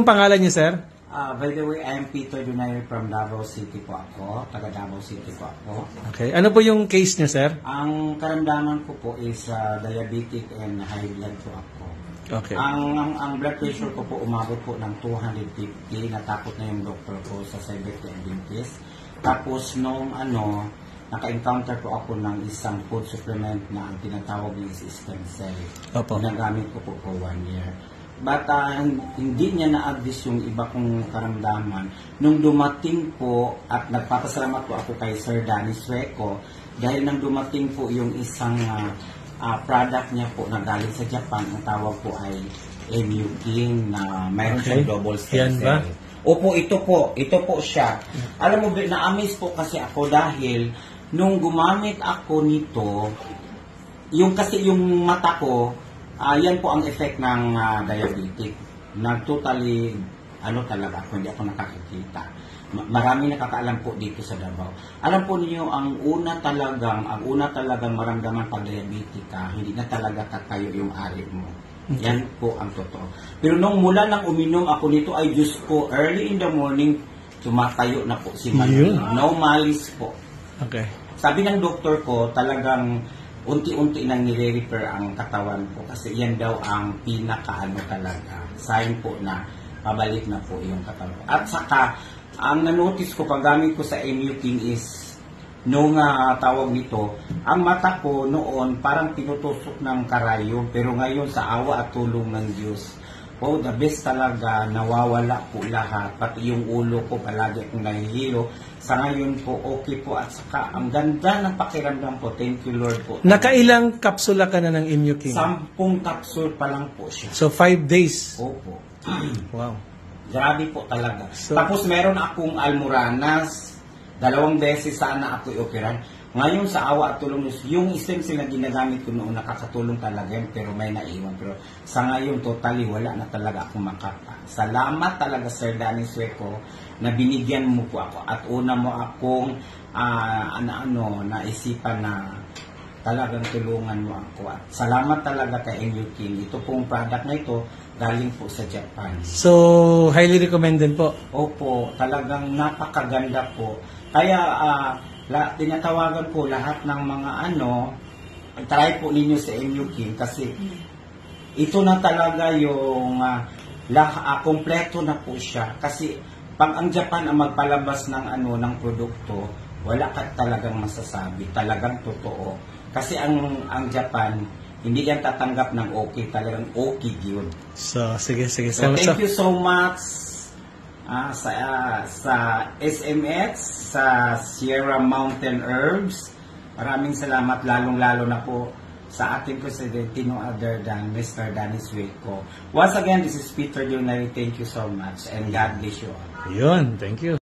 Ang pangalan niyo, sir? By the way, I am Peter Dunayer from Davao City po ako. Taga Davao City po ako. Okay. Ano po yung case niyo, sir? Ang karamdaman ko po is diabetic and high blood po ako. Okay. Ang blood pressure ko po umabot po ng 250. Natakot na yung doktor ko sa Sebetia Adventist. Tapos nung naka-encounter po ako ng isang food supplement na ang tinatawag is stem cell. Opo. Ginagamit ko po for 1 year. But hindi niya na-address yung iba kong karamdaman. Nung dumating po, at nagpapasalamat po ako kay Sir Danny Sueco, dahil nang dumating po yung isang product niya po na galing sa Japan, ang tawag po ay MU King na mayroon siyang double stem cell. Opo, ito po siya. Alam mo, na-amaze po kasi ako dahil nung gumamit ako nito, yung mata ko, yan po ang effect ng diabetic. Totally, talaga ako, hindi ako nakakikita. Marami nakakaalam po dito sa Davao. Alam po niyo, ang una talagang maramdaman pag diabetic ka, hindi na talaga tatayo yung ari mo. Yan po ang totoo. Pero nung mula nang uminom ako nito, ay Diyos ko, early in the morning, tumatayo na po si Manny. No malis po. Okay. Sabi ng doktor ko, talagang unti-unti nang nire-repair ang katawan ko kasi yan daw ang talaga. Sign po na pabalik na po yung katawan ko. At saka, ang nanotice ko paggamit ko sa MU King is nung tawag nito, ang mata ko noon parang tinutusok ng karayom, pero ngayon sa awa at tulong ng Diyos, the best talaga, nawawala po lahat, pati yung ulo ko palagi akong nahihilo. Sa ngayon po, okay po, at saka ang ganda ng pakiramdam po. Thank you, Lord po. Nakailang kapsula ka na ng MU King? 10 kapsul pa lang po siya. So, 5 days? Opo. Wow. Grabe po talaga. So, tapos meron akong almoranas. 2 beses sana ako i-operan. Ngayon sa awa at tulong yung stem cell na ginagamit ko noon, nakakatulong talaga yun, pero may naiwan. Pero sa ngayon, totally wala na talaga akong makapa. Salamat talaga, Sir Danny Sueco, na binigyan mo po ako. At una mo akong naisipan na talagang tulungan mo ako. At salamat talaga kay MU King. Ito pong product na ito, galing po sa Japan. So, highly recommended po? Opo, talagang napakaganda po. Kaya, tinatawagan po lahat ng mga try po ninyo sa MU King kasi ito na talaga yung kompleto na po siya. Kasi pag ang Japan ang magpalabas ng produkto, wala ka talagang masasabi, talagang totoo. Kasi ang Japan, hindi yan tatanggap ng okay, talagang okay yun. So, sige. So, thank you so much sa SMX, sa Sierra Mountain Herbs. Maraming salamat, lalong-lalo na po sa ating presidente, no other than Mr. Danny Sueco. Once again, this is Peter Dunayer. Thank you so much and God bless you all. Yun, thank you.